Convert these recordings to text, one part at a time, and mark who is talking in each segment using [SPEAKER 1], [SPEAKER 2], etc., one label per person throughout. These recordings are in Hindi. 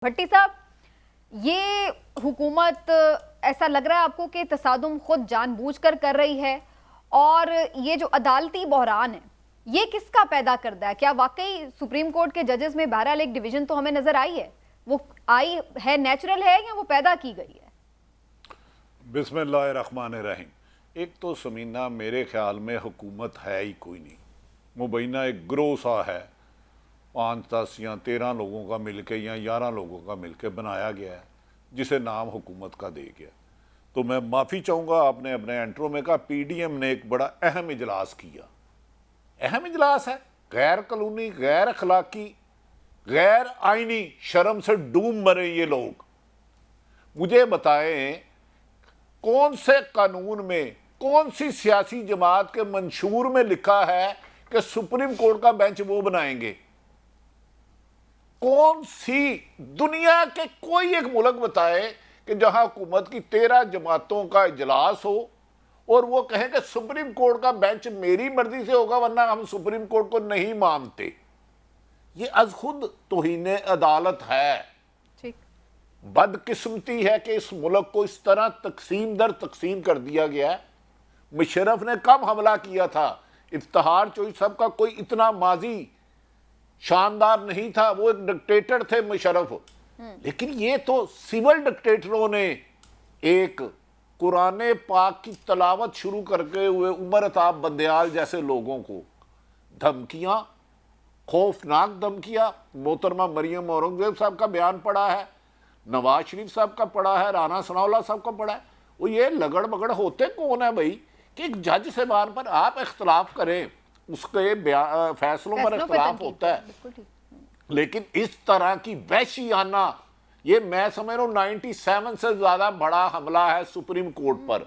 [SPEAKER 1] भट्टी साहब, ये हुकूमत ऐसा लग रहा है आपको कि तसादुम खुद जानबूझकर कर रही है, और ये जो अदालती बहरान है ये किसका पैदा करता है? क्या वाकई सुप्रीम कोर्ट के जजेस में बहरहाल एक डिवीजन तो हमें नजर आई है, वो आई है नेचुरल है या वो पैदा की गई है?
[SPEAKER 2] बिस्मिल्लाहिर्रहमानिर्रहीम। एक तो समीना मेरे ख्याल में हुकूमत है ही कोई नहीं, मुबैना एक ग्रोह सा है, 5, 10 या 13 लोगों का मिलके या 11 लोगों का मिलके बनाया गया है जिसे नाम हुकूमत का दे गया। तो मैं माफ़ी चाहूँगा, आपने अपने एंट्रो में कहा पीडीएम ने एक बड़ा अहम इजलास किया। अहम इजलास है, गैर कानूनी, गैर अखलाकी, गैर आइनी, शर्म से डूब मरे ये लोग। मुझे बताएं कौन से कानून में, कौन सी सियासी जमात के मंशूर में लिखा है कि सुप्रीम कोर्ट का बेंच वो बनाएंगे? कौन सी दुनिया के कोई एक मुल्क बताए कि जहां हुकूमत की 13 जमातों का इजलास हो और वो कहें कि सुप्रीम कोर्ट का बेंच मेरी मर्जी से होगा वरना हम सुप्रीम कोर्ट को नहीं मानते? ये अज खुद तौहीन अदालत है।
[SPEAKER 1] ठीक।
[SPEAKER 2] बदकिस्मती है कि इस मुल्क को इस तरह तकसीम दर तकसीम कर दिया गया है। मुशर्रफ ने कब हमला किया था? इफ्तिखार चोई साहब का कोई इतना माजी शानदार नहीं था, वो एक डिक्टेटर थे मुशर्रफ। लेकिन ये तो सिविल डिक्टेटरों ने एक कुरान पाक की तलावत शुरू करके हुए उमर अताब बंदयाल जैसे लोगों को धमकियां, खौफनाक धमकियां। मोहतरमा मरियम औरंगजेब साहब का बयान पड़ा है, नवाज शरीफ साहब का पड़ा है, राना सनाउल्लाह साहब का पड़ा है। वो ये लगड़ बगड़ होते कौन है भाई कि एक जज साहबान पर आप इख्तलाफ करें, उसके फैसलों पर इख्तलाफ होता है। लेकिन इस तरह की वहशियाना, ये मैं समझ रहा हूँ 97 से ज़्यादा बड़ा हमला है सुप्रीम कोर्ट पर।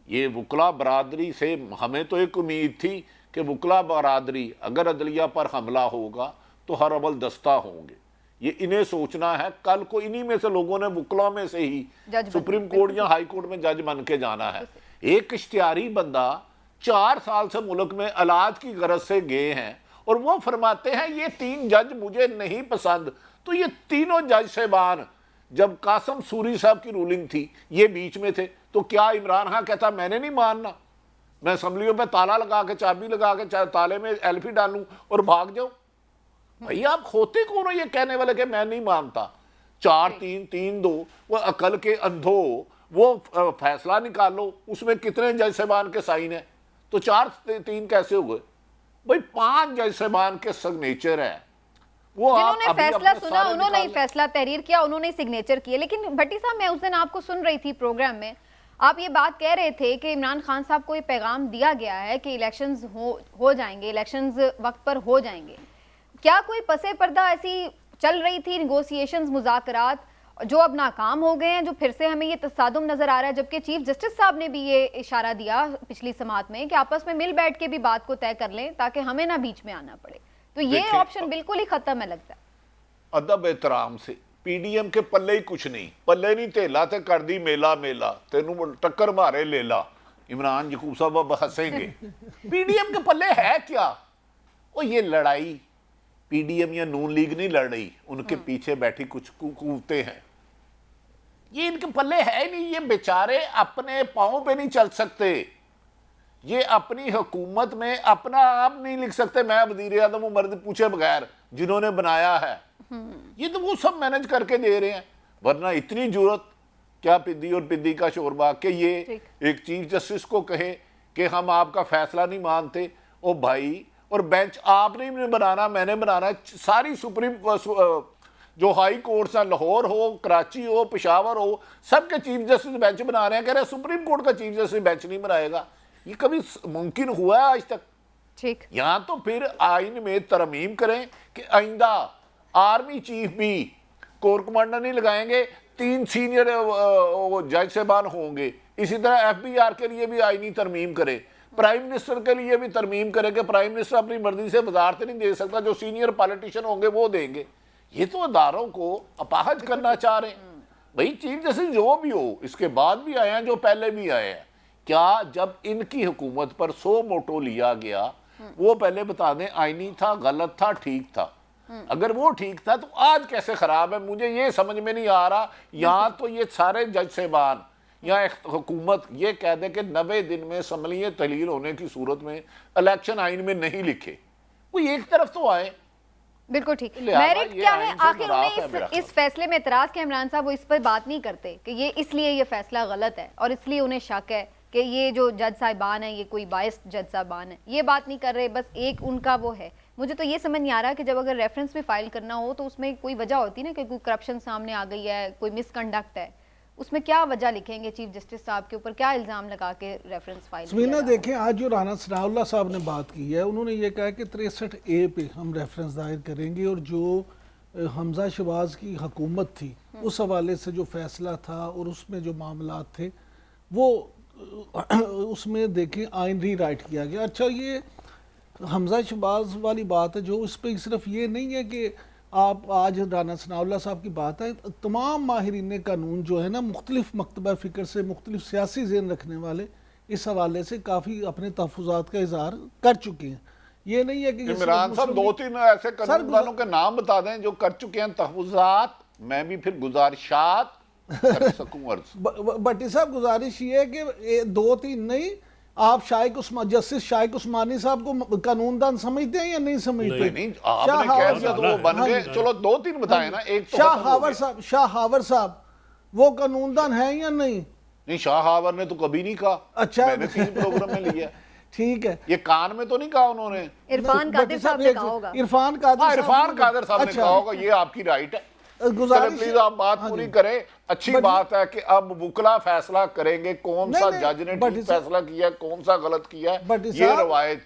[SPEAKER 2] ये वकला बरादरी से हमें तो एक उम्मीद थी कि वकला बरादरी अगर अदलिया पर हमला होगा तो हर अवल दस्ता होंगे। ये इन्हें सोचना है, कल को इन्हीं में से लोगों ने वकला में से ही सुप्रीम कोर्ट या हाई कोर्ट में जज बन के जाना है। एक इश्तिहारी बंदा 4 साल से मुल्क में इलाज की गरज से गए हैं और वो फरमाते हैं ये 3 जज मुझे नहीं पसंद। तो ये तीनों जज साहबान, जब कासम सूरी साहब की रूलिंग थी ये बीच में थे, तो क्या इमरान खान कहता मैंने नहीं मानना, मैं असम्बलियों पे ताला लगा के, चाबी लगा के ताले में एल्फी डालूं और भाग जाऊं? भाई आप होते कौन हो ये कहने वाले कि मैं नहीं मानता? 4-3-3-2 वो अकल के अंधो, वो फैसला निकालो, उसमें कितने जज साहबान के साइन है? तो 4-3 कैसे हो गए भाई? 5 जज साहबान के सिग्नेचर है। वो
[SPEAKER 1] जिन्होंने फैसला सुना उन्होंने ही फैसला तहरीर किया, उन्होंने ही सिग्नेचर किए। लेकिन भट्टी साहब, मैं उस दिन आपको सुन रही थी प्रोग्राम में, आप ये बात कह रहे थे कि इमरान खान साहब को ये पैगाम दिया गया है कि इलेक्शंस हो जाएंगे, इलेक्शंस वक्त पर हो जाएंगे। क्या कोई पसे पर्दा ऐसी चल रही थी निगोसिएशंस, मुज़ाकरात, जो अब नाकाम हो गए हैं, जो फिर से हमें ये तसादुम नजर आ रहा है? जबकि चीफ जस्टिस साहब ने भी ये इशारा दिया पिछली समाअत में कि आपस में मिल बैठ के भी बात को तय कर लें ताकि हमें ना बीच में आना पड़े। तो ये ऑप्शन बिल्कुल ही खत्म है लगता है।
[SPEAKER 2] अदब एहतराम से पीडीएम के पल्ले ही कुछ नहीं, पल्ले नहीं तेला ते कर दी मेला मेला, तेनू टक्कर मारे लेला। इमरान यकूब साहब अब हंसेंगे। पीडीएम के पल्ले है क्या? ओ ये लड़ाई पीडीएम या नून लीग नहीं लड़ रही, उनके पीछे बैठी कुछ कुव्वतें हैं। ये इनके पल्ले है नहीं। ये बेचारे अपने पाँव पे नहीं चल सकते, ये अपनी हुकूमत में अपना आप नहीं लिख सकते मैं वज़ीर आज़म हूं मर्द पूछे बगैर, जिन्होंने बनाया है। ये तो वो सब मैनेज करके दे रहे हैं। वरना इतनी जरूरत क्या पिद्दी और पिद्दी का शोरबा कि ये एक चीफ जस्टिस को कहे कि हम आपका फैसला नहीं मानते। ओ भाई, और बेंच आपने नहीं बनाना, मैंने बनाना है। सारी सुप्रीम जो हाई कोर्ट्स हैं, लाहौर हो, कराची हो, पेशावर हो, सबके चीफ जस्टिस बेंच बना रहे हैं। कह रहे हैं सुप्रीम कोर्ट का चीफ जस्टिस बेंच नहीं बनाएगा। ये कभी मुमकिन हुआ है आज तक? ठीक। यहाँ तो फिर आइन में तरमीम करें कि आइंदा आर्मी चीफ भी कोर कमांडर नहीं लगाएंगे, 3 सीनियर जज साहबान होंगे। इसी तरह एफबीआर के लिए भी आइनी तरमीम करे, प्राइम मिनिस्टर के लिए भी तरमीम करे कि प्राइम मिनिस्टर अपनी मर्जी से वजारत नहीं दे सकता, जो सीनियर पॉलिटिशियन होंगे वो देंगे। ये तो अदारों को अपाहज करना चाह रहे हैं। भाई चीफ जस्टिस जो भी हो, इसके बाद भी आए हैं, जो पहले भी आए हैं, क्या जब इनकी हुकूमत पर 100 मोटो लिया गया वो पहले बता दें आईनी था, गलत था, ठीक था? अगर वो ठीक था तो आज कैसे खराब है, मुझे ये समझ में नहीं आ रहा। यहाँ तो ये सारे जज साहबान या हुकूमत ये कह दे कि 90 दिन में असम्बली तहलील होने की सूरत में इलेक्शन आइन में नहीं लिखे, कोई एक तरफ तो आए।
[SPEAKER 1] बिल्कुल ठीक।
[SPEAKER 2] लिहाजा
[SPEAKER 1] मेरिट
[SPEAKER 2] ये
[SPEAKER 1] क्या
[SPEAKER 2] आइन
[SPEAKER 1] है,
[SPEAKER 2] से
[SPEAKER 1] आखिर
[SPEAKER 2] मुनाफ है
[SPEAKER 1] उन्हें
[SPEAKER 2] मेरा
[SPEAKER 1] इस फैसले में एतराज के इमरान साहब वो इस पर बात नहीं करते कि ये इसलिए ये फैसला गलत है और इसलिए उन्हें शक है कि ये जो जज साहिबान है ये कोई बायस जज साहिबान है, ये बात नहीं कर रहे। बस एक उनका वो है, मुझे तो ये समझ नहीं आ रहा कि जब अगर रेफरेंस भी फाइल करना हो तो उसमें कोई वजह होती है ना, कि कोई करप्शन सामने आ गई है, कोई मिसकंडक्ट है, उसमें क्या वजह लिखेंगे चीफ जस्टिस साहब के ऊपर, क्या इल्ज़ाम लगा के रेफरेंस फाइल
[SPEAKER 3] समीना देखें, आज जो राना सनाउल्लाह साहब ने बात की है, उन्होंने ये कहा कि 63A पे हम रेफरेंस दायर करेंगे और जो हमजा शहबाज की हुकूमत थी उस हवाले से जो फैसला था और उसमें जो मामलात थे वो उसमें देखें आइन री राइट किया गया। अच्छा, ये हमजा शहबाज वाली बात है जो उस पर सिर्फ ये नहीं है कि आप आज राना सनाउल्लाह साहब की बात है, तमाम माहिरीन कानून जो है ना, मुख्तलिफ मकतबा फ़िक्र से मुख्तलिफ सियासी ज़हन रखने वाले इस हवाले से काफ़ी अपने तहफ़्फ़ुज़ात का इज़हार कर चुके हैं। ये नहीं है कि
[SPEAKER 2] इमरान साहब 2-3 ऐसे कानूनदानों के नाम बता दें जो कर चुके हैं तहफ़्फ़ुज़ात, मैं भी फिर गुजारिशात कर सकूं अर्ज़।
[SPEAKER 3] भट्टी साहब, गुजारिश ये है कि 2-3 नहीं, आप जस्टिस शाइक उस्मानी साहब को कानूनदान समझते हैं या नहीं समझते?
[SPEAKER 2] नहीं, आपने कह दिया तो वो बन गए। चलो 2-3 बताए ना। एक तो
[SPEAKER 3] शाह हावर साहब वो कानूनदान है या नहीं?
[SPEAKER 2] नहीं, शाह हावर ने तो कभी नहीं कहा।
[SPEAKER 3] अच्छा,
[SPEAKER 2] मैंने 3 प्रोग्राम में लिया।
[SPEAKER 3] ठीक है,
[SPEAKER 2] ये कान में तो नहीं कहा उन्होंने।
[SPEAKER 1] इरफान कादिर साहब ने कहा होगा।
[SPEAKER 3] इरफान कादिर
[SPEAKER 2] साहब ने कहा होगा, ये आपकी राइट है। प्लीज आप बात पूरी करें। अच्छी बात है कि अब वुकला फैसला करेंगे कौन सा जज ने ठीक फैसला किया, कौन सा गलत किया, ये रवायत।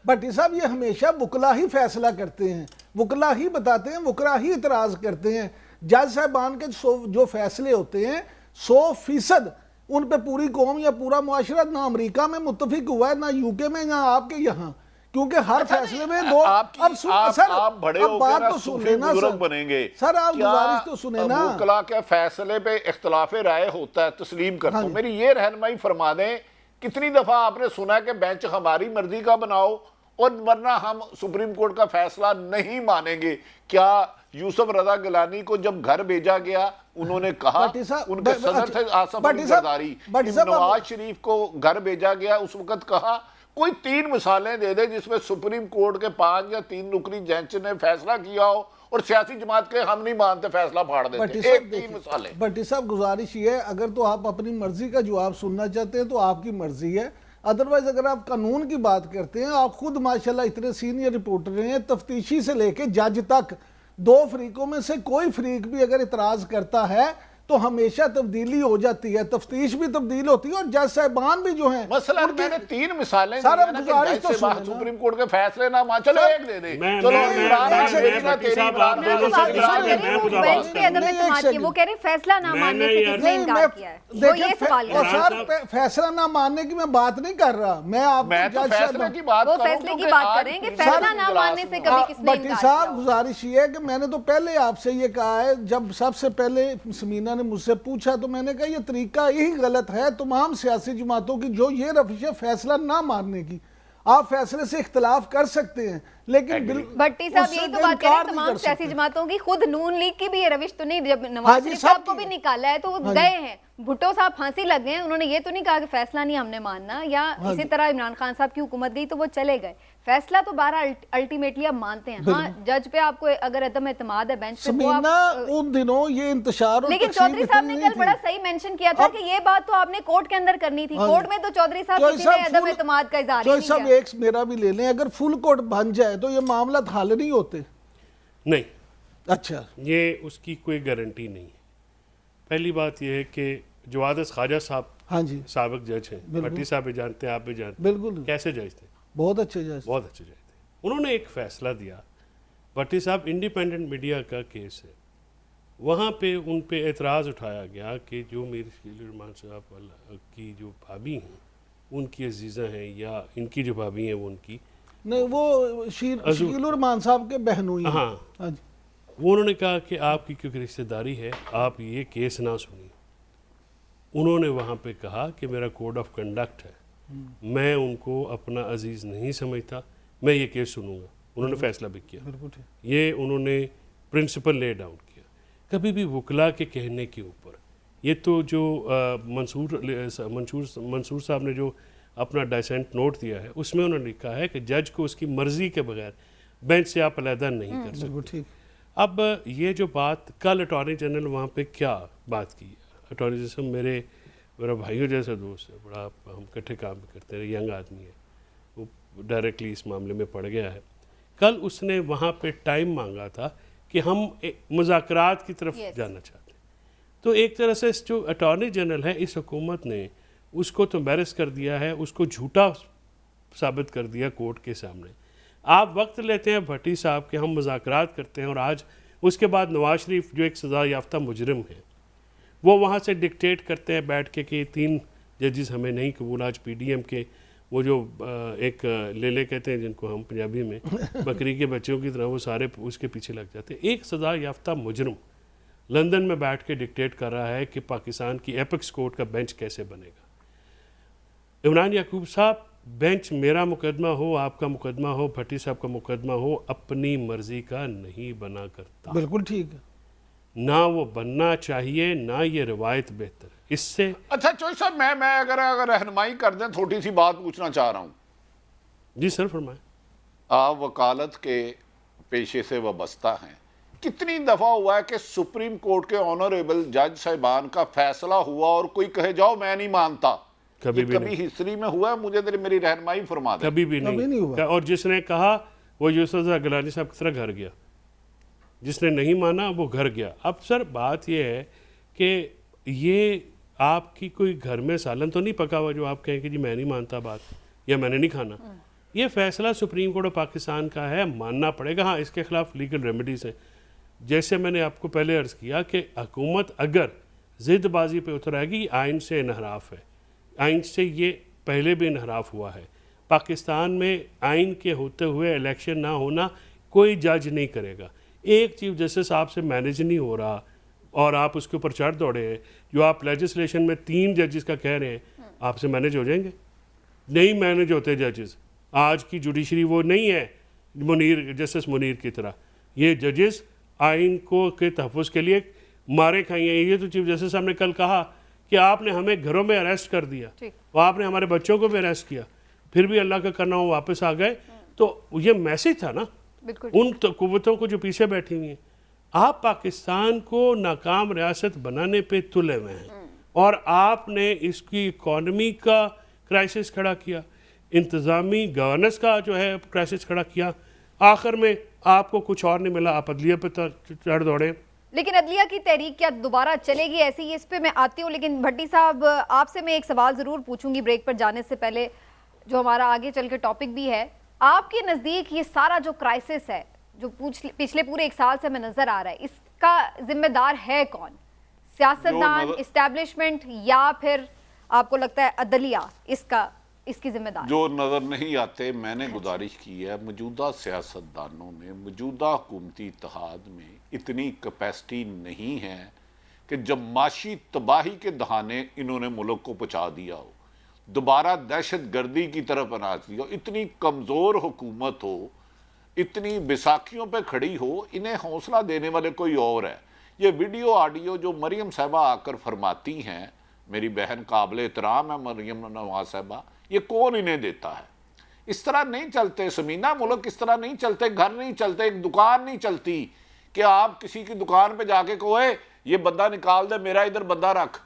[SPEAKER 3] भट्टी साहब, ये हमेशा वुकला ही फैसला करते हैं, वुकला ही बताते हैं, वुकला ही इतराज करते हैं। जज साहबान के जो फैसले होते हैं 100% उन पे पूरी कौम या पूरा मुआशरा ना अमेरिका में मुत्तफिक हुआ है, ना यूके में, ना आपके यहाँ, क्योंकि हर फैसले में दो।
[SPEAKER 2] आप बड़े होकर ना सूफी बुजुर्ग बनेंगे
[SPEAKER 3] सर, आप गुजारिश तो सुने ना।
[SPEAKER 2] वुकला के फैसले पे इख्तिलाफ राय होता है, तस्लीम करता हूं। मेरी ये रहनुमाई फरमा दें, कितनी दफा आपने सुना कि बेंच हमारी मर्जी का बनाओ और वरना हम सुप्रीम कोर्ट का फैसला नहीं मानेंगे। क्या यूसुफ रजा गिलानी को जब घर भेजा गया उन्होंने कहा, उनके सदर थे आसफ अली जरदारी, नवाज शरीफ को घर भेजा गया उस वक्त कहा कोई 3 मिसालें दे दे जिसमें सुप्रीम कोर्ट के 5 या 3 नुकरी बेंच ने फैसला किया हो और सियासी जमात के हम नहीं मानते फैसला फाड़ देते। 3 मिसालें।
[SPEAKER 3] भट्टी साहब, गुजारिश ये है, अगर तो आप अपनी मर्जी का जवाब सुनना चाहते हैं तो आपकी मर्जी है, अदरवाइज अगर आप कानून की बात करते हैं, आप खुद माशाल्लाह इतने सीनियर रिपोर्टर हैं, तफ्तीशी से लेके जज तक 2 फरीकों में से कोई फरीक भी अगर इतराज करता है तो हमेशा तब्दीली हो जाती है, तफ्तीश भी तब्दील होती है और जज साहबान भी जो हैं।
[SPEAKER 2] मसलन मैंने 3 मिसालें दी हैं ना कि सुप्रीम कोर्ट के फैसले ना मान, चलो एक दे दे, चलो
[SPEAKER 1] वो कह रहे फैसला ना मानने से किसने इनकार किया है, वो ये सवाल है।
[SPEAKER 3] सर, फैसला ना मानने की मैं बात नहीं कर रहा, मैं
[SPEAKER 2] तो फैसले की बात
[SPEAKER 1] वो फैसले की बात करेंगे, फैसला ना मानने से कभी किसने इनकार किया?
[SPEAKER 3] साहब, गुजारिश ये है कि मैंने तो पहले आपसे ये कहा है, जब सबसे पहले समीना ने मुझसे पूछा तो मैंने कहा ये तरीका यही गलत है तमाम सियासी जमातों की, जो ये रविश है फैसला ना मानने की। आप फैसले से इख्तलाफ कर सकते हैं लेकिन
[SPEAKER 1] भट्टी साहब यही तो बात करें, तमाम सियासी जमातों की, खुद नून लीग की भी ये रविश तो नहीं, जब नवाज शरीफ साहब को भी निकाला है तो वो गए हैं, भुट्टो साहब फांसी लग गए, उन्होंने ये तो नहीं कहा कि फैसला नहीं हमने मानना, या इसी तरह इमरान खान साहब की हुकूमत गई तो वो चले गए। फैसला तो 12 अल्टीमेटली आप मानते हैं। हाँ, जज पे आपको अगर अदम एतमाद है बेंच पे तो आप
[SPEAKER 3] उन दिनों ये इंतशार,
[SPEAKER 1] लेकिन चौधरी साहब ने कल बड़ा सही मेंशन किया था कि ये बात तो आपने कोर्ट के अंदर करनी थी, कोर्ट में तो चौधरी साहब किसी ने अदम एतमाद का इजहार नहीं किया।
[SPEAKER 3] एक मेरा भी ले लें, अगर फुल कोर्ट बन जाए तो ये मामला हल नहीं होते।
[SPEAKER 4] नहीं,
[SPEAKER 3] अच्छा,
[SPEAKER 4] ये उसकी कोई गारंटी नहीं है। पहली बात यह है कि जवाद ख्वाजा साहब,
[SPEAKER 3] हाँ जी,
[SPEAKER 4] साबिक जज हैं, भट्टी साहब भी जानते हैं, आप भी जानते हैं,
[SPEAKER 3] बिल्कुल
[SPEAKER 4] कैसे जज थे,
[SPEAKER 3] बहुत अच्छे जज,
[SPEAKER 4] बहुत अच्छे जज थे। उन्होंने एक फैसला दिया, भट्टी साहब इंडिपेंडेंट मीडिया का केस है, वहाँ पे उन पे एतराज़ उठाया गया कि जो मेरी शकील साहब की जो भाभी हैं उनकी अजीज़ा हैं या इनकी जो भाभी हैं वो उनकी
[SPEAKER 3] नहीं, वो शकील रहमान साहब के बहनोई।
[SPEAKER 4] हाँ, वो उन्होंने कहा कि आपकी क्योंकि रिश्तेदारी है आप ये केस ना सुनिए। उन्होंने वहाँ पे कहा कि मेरा कोड ऑफ कंडक्ट है, मैं उनको अपना अजीज़ नहीं समझता, मैं ये केस सुनूंगा। उन्होंने फैसला भी किया,
[SPEAKER 3] बिल्कुल ठीक।
[SPEAKER 4] ये उन्होंने प्रिंसिपल ले डाउन किया। कभी भी वकला के कहने के ऊपर, ये तो जो मंसूर साहब ने जो अपना डाइसेंट नोट दिया है उसमें उन्होंने लिखा है कि जज को उसकी मर्जी के बगैर बेंच से आप अलहदा नहीं कर
[SPEAKER 3] बिल्कुल
[SPEAKER 4] सकते।
[SPEAKER 3] ठीक।
[SPEAKER 4] अब ये जो बात कल अटॉर्नी जनरल वहाँ पे क्या बात की, अटॉर्नी जनरल मेरा भाइयों जैसा दोस्त है, बड़ा हम इकट्ठे काम भी करते हैं, यंग आदमी है, वो डायरेक्टली इस मामले में पड़ गया है। कल उसने वहाँ पे टाइम मांगा था कि हम मुज़ाकरात की तरफ जाना चाहते हैं। तो एक तरह से जो अटॉर्नी जनरल है इस हुकूमत ने उसको तो एम्बैरस कर दिया है, उसको झूठा साबित कर दिया कोर्ट के सामने। आप वक्त लेते हैं भट्टी साहब के हम मुज़ाकरात करते हैं, और आज उसके बाद नवाज शरीफ जो एक सज़ा याफ्ता मुजरिम है वो वहाँ से डिक्टेट करते हैं बैठ के कि 3 जजेस हमें नहीं कबूल। आज पीडीएम के वो जो एक लेले कहते हैं जिनको हम पंजाबी में बकरी के बच्चों की तरह, वो सारे उसके पीछे लग जाते हैं। एक सज़ा याफ्ता मुजरिम लंदन में बैठ के डिक्टेट कर रहा है कि पाकिस्तान की एपेक्स कोर्ट का बेंच कैसे बनेगा। इमरान याकूब साहब, बेंच मेरा मुकदमा हो, आपका मुकदमा हो, भट्टी साहब का मुकदमा हो, अपनी मर्जी का नहीं बना करता।
[SPEAKER 3] बिल्कुल ठीक है।
[SPEAKER 4] ना वो बनना चाहिए, ना ये रिवायत बेहतर है इससे।
[SPEAKER 2] अच्छा चोई साहब, मैं अगर रहनुमाई कर दें, थोड़ी सी बात पूछना चाह रहा हूँ।
[SPEAKER 4] जी सर फरमाएं।
[SPEAKER 2] आप वकालत के पेशे से वाबस्ता हैं, कितनी दफ़ा हुआ है कि सुप्रीम कोर्ट के ऑनरेबल जज साहिबान का फैसला हुआ और कोई कहे जाओ मैं नहीं मानता? कभी हिस्ट्री में हुआ है? मुझे मेरी रहनुमाई फरमा दें।
[SPEAKER 4] कभी भी नहीं हुआ। और जिसने कहा वो यूसुफ गिलानी साहब की तरह घर गया, जिसने नहीं माना वो घर गया। अब सर बात ये है कि ये आपकी कोई घर में सालन तो नहीं पका हुआ जो आप कहें कि जी मैं नहीं मानता बात या मैंने नहीं खाना। ये फैसला सुप्रीम कोर्ट ऑफ पाकिस्तान का है, मानना पड़ेगा। हाँ, इसके खिलाफ लीगल रेमेडीज़ हैं। जैसे मैंने आपको पहले अर्ज़ किया कि हुकूमत अगर ज़िद्दबाजी पे उतर आएगी, आइन से इनहराफ है, आइन से ये पहले भी इनहराफ हुआ है। पाकिस्तान में आइन के होते हुए इलेक्शन ना होना कोई जज नहीं करेगा। एक चीफ जस्टिस आपसे मैनेज नहीं हो रहा और आप उसके ऊपर चढ़ दौड़े हैं। जो आप लेजिस्लेशन में 3 जजेस का कह रहे हैं, आपसे मैनेज हो जाएंगे? नहीं मैनेज होते जजेस। आज की जुडिशरी वो नहीं है जस्टिस मुनीर की तरह। ये जजेस आइन को के तहफ़्फ़ुज़ के लिए मारे खाइए। ये तो चीफ जस्टिस साहब ने कल कहा कि आपने हमें घरों में अरेस्ट कर दिया और आपने हमारे बच्चों को भी अरेस्ट किया, फिर भी अल्लाह का करना हो वापस आ गए। तो ये मैसेज था ना उन कुव्वतों को जो पीछे बैठी हुई हैं। आप पाकिस्तान को नाकाम रियासत बनाने पे तुले हुए हैं और आपने इसकी इकॉनमी का क्राइसिस खड़ा किया, इंतज़ामी गवर्नेंस का जो है क्राइसिस खड़ा किया। आखिर में आपको कुछ और नहीं मिला, आप अदलिया पे चढ़ दौड़े।
[SPEAKER 1] लेकिन अदलिया की तहरीक क्या दोबारा चलेगी ऐसी? इस पे मैं आती हूँ, लेकिन भट्टी साहब आपसे मैं एक सवाल ज़रूर पूछूंगी ब्रेक पर जाने से पहले, जो हमारा आगे चल के टॉपिक भी है। आपके नज़दीक ये सारा जो क्राइसिस है जो पिछले पूरे 1 साल से हमें नज़र आ रहा है, इसका जिम्मेदार है कौन? सियासतदान, इस्टेब्लिशमेंट, या फिर आपको लगता है अदलिया इसकी जिम्मेदार? जो
[SPEAKER 2] नज़र नहीं आते, मैंने गुजारिश की है मौजूदा सियासतदानों में, मौजूदा हुकूमती इत्तेहाद में इतनी कैपेसिटी नहीं है कि जब माशी तबाही के दहाने इन्होंने मुल्क को पहुँचा दिया हो, दोबारा दहशत गर्दी की तरफ अनाज दिया हो। इतनी कमज़ोर हुकूमत हो, इतनी बैसाखियों पे खड़ी हो, इन्हें हौसला देने वाले कोई और है। ये वीडियो ऑडियो जो मरियम साहबा आकर फरमाती हैं, मेरी बहन काबिल एहतराम है मरियम नवाज साहबा, ये कौन इन्हें देता है? इस तरह नहीं चलते समीना मुल्क, इस तरह नहीं चलते, घर नहीं चलते, एक दुकान नहीं चलती कि आप किसी की दुकान पे जाके कहो ये बंदा निकाल दे, मेरा इधर बंदा रख।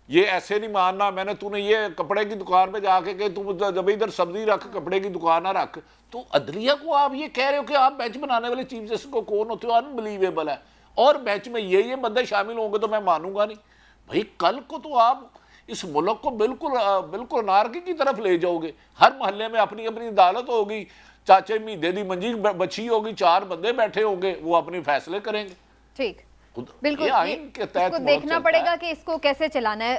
[SPEAKER 2] ये ऐसे नहीं मानना, मैंने तूने ये कपड़े की दुकान पे जाके कहे तू जब इधर सब्जी रख, कपड़े की दुकान ना रख। तो अदलिया को आप ये कह रहे हो कि आप बेंच बनाने वाले चीफ जस्टिस को कौन होते हो? अनबिलीवेबल है। और बेंच में ये बंदे शामिल होंगे तो मैं मानूंगा नहीं भाई। कल को तो आप इस मुल्क को बिल्कुल अनारकी की तरफ ले जाओगे। हर मोहल्ले में अपनी अपनी अदालत होगी, चाचे मीदे दी मंजी बची होगी, 4 बंदे बैठे होंगे, वो अपने फैसले करेंगे।
[SPEAKER 1] ठीक, बिल्कुल इसको देखना पड़ेगा कि इसको कैसे चलाना है।